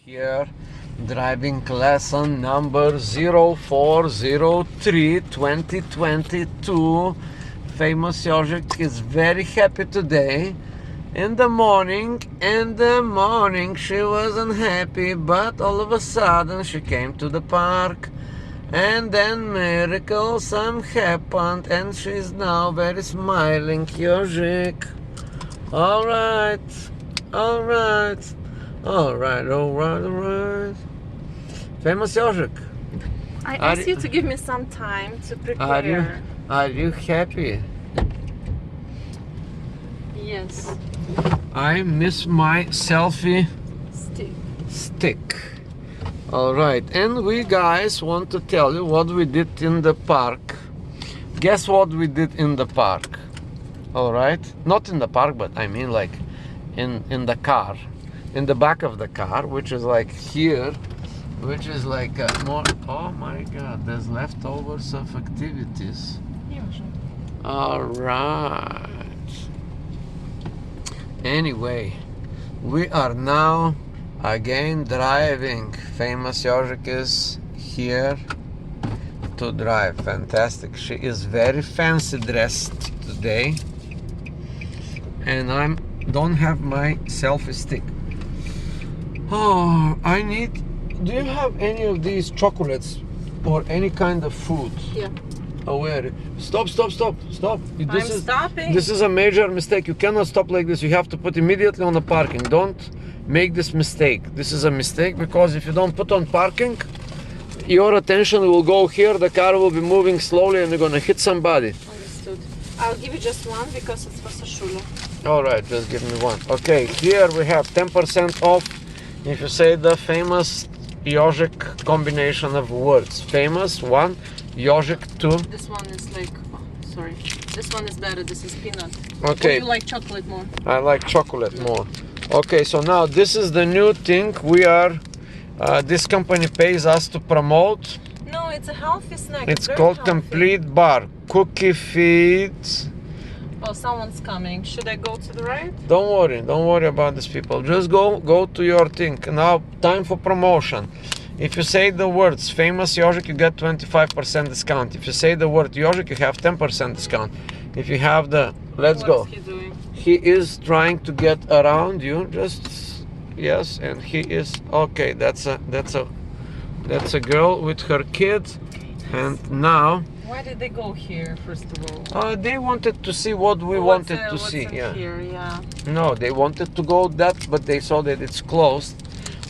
Here, driving lesson number 0403 2022. Famous Jožek is very happy today. In the morning, she wasn't happy, but all of a sudden she came to the park. And then miracle some happened, and she's now very smiling. Jožek. Alright. Famous Jožek. I asked you to give me some time to prepare. Are you happy? Yes. I miss my selfie stick. Alright, and we guys want to tell you what we did in the park. Guess what we did in the park? Alright? Not in the park, but I mean like in the car. In the back of the car, which is like here, which is like more. Oh my god, there's leftovers of activities. Alright. Anyway, we are now again driving. Famous Jožek is here to drive. Fantastic. She is very fancy dressed today. And I don't have my selfie stick. Oh, do you have any of these chocolates or any kind of food? Yeah. Oh, where? Stop. Stopping. This is a major mistake. You cannot stop like this. You have to put immediately on the parking. Don't make this mistake. This is a mistake because if you don't put on parking, your attention will go here, the car will be moving slowly and you're gonna hit somebody. Understood. I'll give you just one because it's for Sashula. Alright, just give me one. Okay, here we have 10% off if you say the famous Jožek combination of words. Famous, 1, Jožek, 2. This one is like, oh, sorry. This one is better, this is peanut. Okay. Or you like chocolate more? I like chocolate more. Okay, so now this is the new thing we are, this company pays us to promote. No, it's a healthy snack. It's very called healthy. Complete Bar. Cookie feeds. Oh, someone's coming. Should I go to the right? Don't worry about these people. Just go to your thing. Now, time for promotion. If you say the words famous Jožek, you get 25% discount. If you say the word Jožek, you have 10% discount. If you have the, let's go. What's he doing? He is trying to get around you. Just yes, and he is okay. That's a girl with her kid, and now. Why did they go here, first of all? They wanted to see what we wanted to see. Yeah. Here, yeah. No, they wanted to go that, but they saw that it's closed.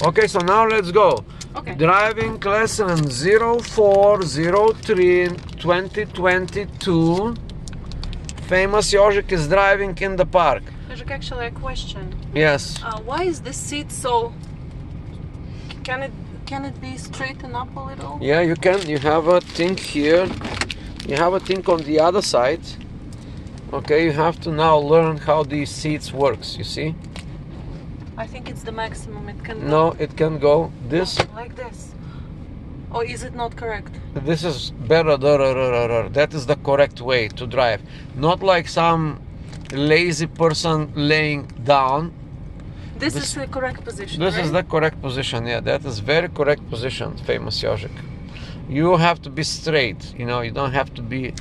Okay, so now let's go. Okay. Driving lesson 0403 2022. Famous Jožek is driving in the park. Jožek, actually a question. Yes. Why is this seat so... Can it be straightened up a little? Yeah, you can. You have a thing here. You have a thing on the other side. Okay, you have to now learn how these seats works, you see? I think it's the maximum it can go. No, it can go this. Like this. Or is it not correct? This is better. That is the correct way to drive. Not like some lazy person laying down. This is the correct position, This right? is the correct position, yeah. That is very correct position, famous Jožek. You have to be straight, you know, you don't have to be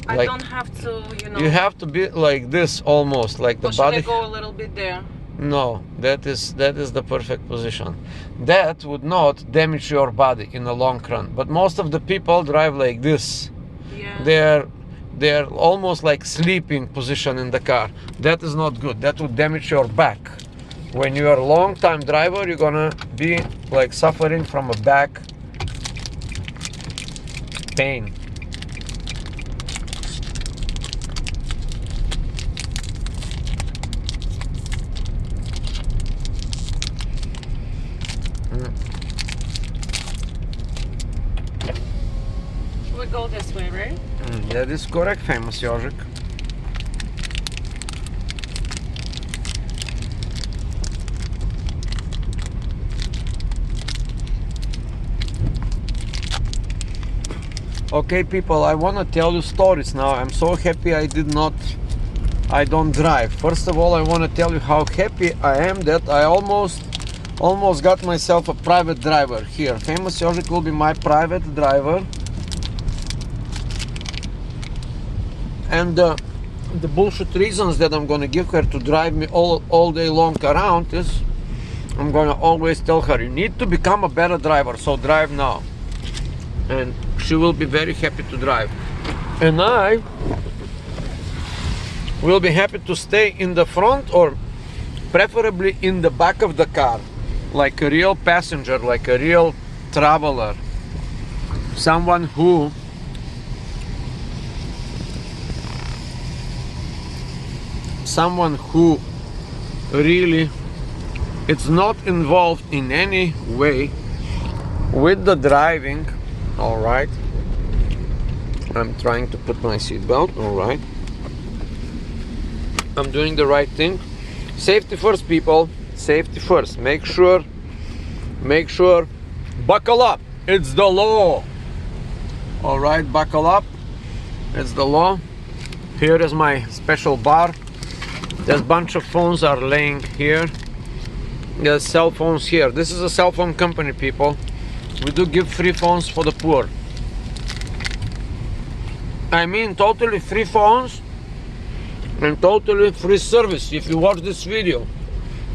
like... I don't have to, you know... You have to be like this almost, like the or body... should I go a little bit there? No, that is the perfect position. That would not damage your body in the long run. But most of the people drive like this. Yeah. They're almost like sleeping position in the car. That is not good. That would damage your back. When you are a long time driver, you're gonna be like suffering from a back pain. We go this way, right? That is correct, famous Jožek. Okay, people, I want to tell you stories now. I'm so happy I don't drive. First of all, I want to tell you how happy I am that I almost Almost got myself a private driver here. Famous Yožick will be my private driver. And the bullshit reasons that I'm gonna give her to drive me all day long around is I'm gonna always tell her, you need to become a better driver, so drive now. And she will be very happy to drive. And I will be happy to stay in the front or preferably in the back of the car, like a real passenger, like a real traveler. Someone who really it's not involved in any way with the driving. All right, I'm trying to put my seatbelt. All right, I'm doing the right thing. Safety first, people. Safety first. Make sure, buckle up. It's the law. All right, buckle up. It's the law. Here is my special bar. There's a bunch of phones are laying here. There's cell phones here. This is a cell phone company, people. We do give free phones for the poor. I mean, totally free phones and totally free service if you watch this video.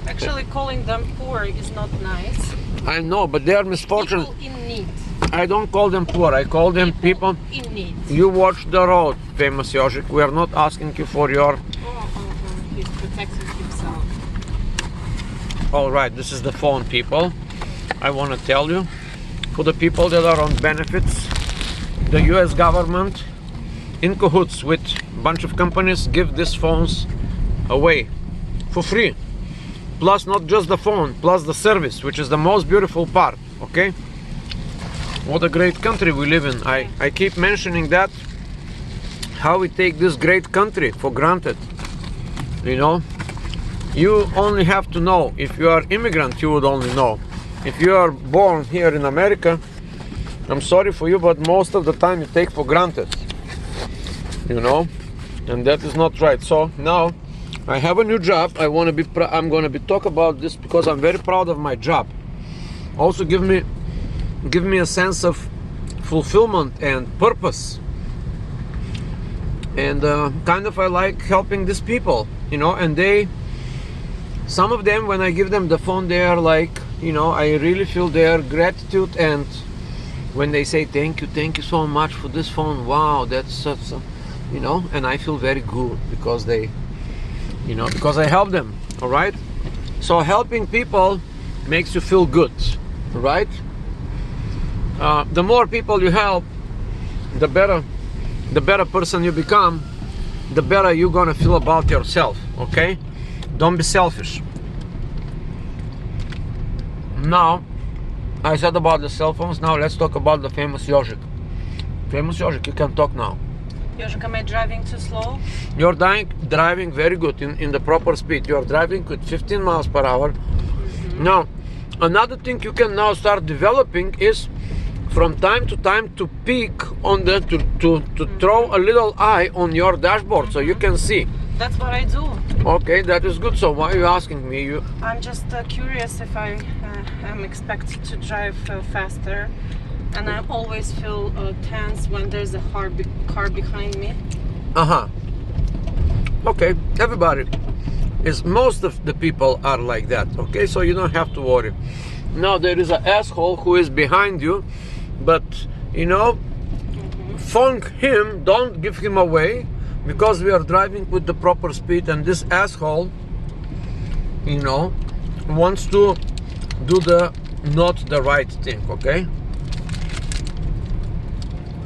Actually, calling them poor is not nice. I know, but they are misfortune. People in need. I don't call them poor. I call them people in need. You watch the road, Famous Yožick. We are not asking you for your... He's protecting himself. All right, this is the phone, people. I want to tell you, for the people that are on benefits, the US government, in cahoots with a bunch of companies, give these phones away for free. Plus, not just the phone, plus the service, which is the most beautiful part, okay? What a great country we live in. I keep mentioning that, how we take this great country for granted. You know, you only have to know. If you are immigrant, you would only know. If you are born here in America, I'm sorry for you, but most of the time you take for granted. You know, and that is not right. So now I have a new job. I'm going to be talk about this because I'm very proud of my job. Also give me a sense of fulfillment and purpose. And kind of I like helping these people, you know, and some of them, when I give them the phone, they are like, you know, I really feel their gratitude. And when they say thank you so much for this phone, wow, that's such a, you know, and I feel very good because they, you know, because I help them. All right, so helping people makes you feel good, right? The more people you help, the better person you become, the better you're gonna feel about yourself, okay? Don't be selfish. Now, I said about the cell phones, now let's talk about the Famous Yožick. Famous Yožick, you can talk now. Yožick, am I driving too slow? You're driving very good in the proper speed. You're driving with 15 miles per hour. Mm-hmm. Now, another thing you can now start developing is from time to time to peek on the to throw a little eye on your dashboard so you can see. That's what I do. Okay, that is good. So why are you asking me? I'm just curious if I am expected to drive faster, and I always feel tense when there's a car behind me. Okay, everybody is, most of the people are like that. Okay, so you don't have to worry. Now there is an asshole who is behind you, but you know, funk him, don't give him away, because we are driving with the proper speed, and this asshole, you know, wants to do not the right thing, okay?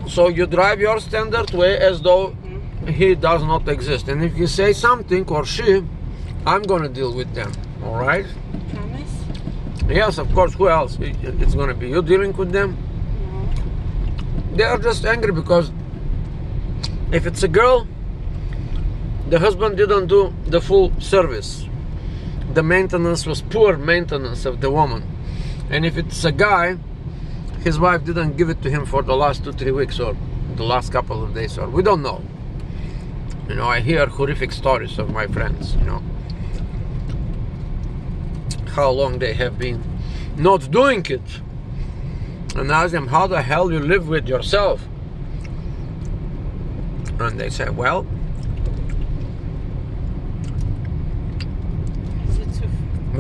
So you drive your standard way as though he does not exist, and if you say something, or she, I'm gonna deal with them, all right? Promise? Yes, of course. Who else? It's gonna be you dealing with them? No. They are just angry because if it's a girl, the husband didn't do the full service. The maintenance was poor maintenance of the woman. And if it's a guy, his wife didn't give it to him for the last 2-3 weeks or the last couple of days, or we don't know. You know, I hear horrific stories of my friends, you know, how long they have been not doing it. And I ask them, how the hell you live with yourself? And they say, well,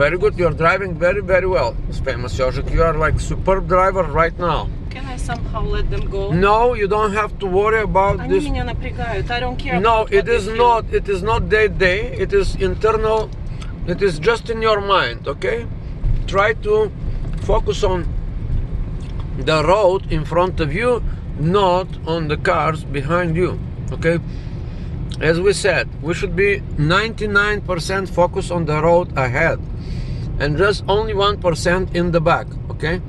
very good, you're driving very, very well, famous Jožek. You are like superb driver right now. Can I somehow let them go? No, you don't have to worry about Они this. меня напрягают. I don't care. No, about it what is they feel. not. It is not day. It is internal. It is just in your mind. Okay. Try to focus on the road in front of you, not on the cars behind you. Okay. As we said, we should be 99% focused on the road ahead, and just only 1% in the back. Okay.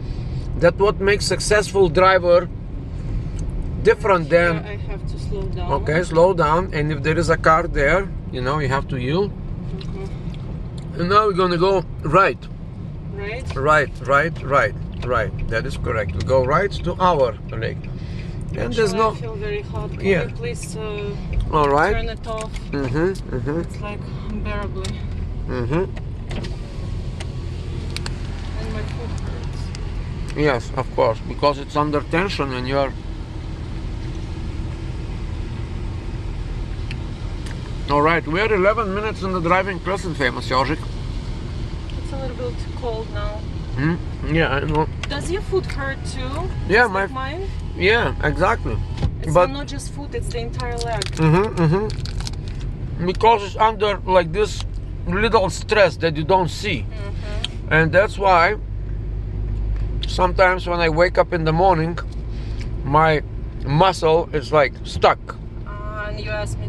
That's what makes successful driver different than. I have to slow down. Okay, slow down, and if there is a car there, you know, you have to yield. And now we're gonna go right. Right? Right. That is correct. We go right to our lake. And Actually, there's no. I feel very hot. Can Yeah. you please All right. turn it off? It's like unbearably. And my foot hurts. Yes, of course, because it's under tension and you're. All right, we're 11 minutes in the driving lesson, famous Jožek. It's a little bit cold now. Yeah, I know. Does your foot hurt too? Yeah, Just like mine? Yeah, exactly. It's But not just foot, it's the entire leg. because it's under like this little stress that you don't see, and that's why sometimes when I wake up in the morning, my muscle is like stuck. And you asked me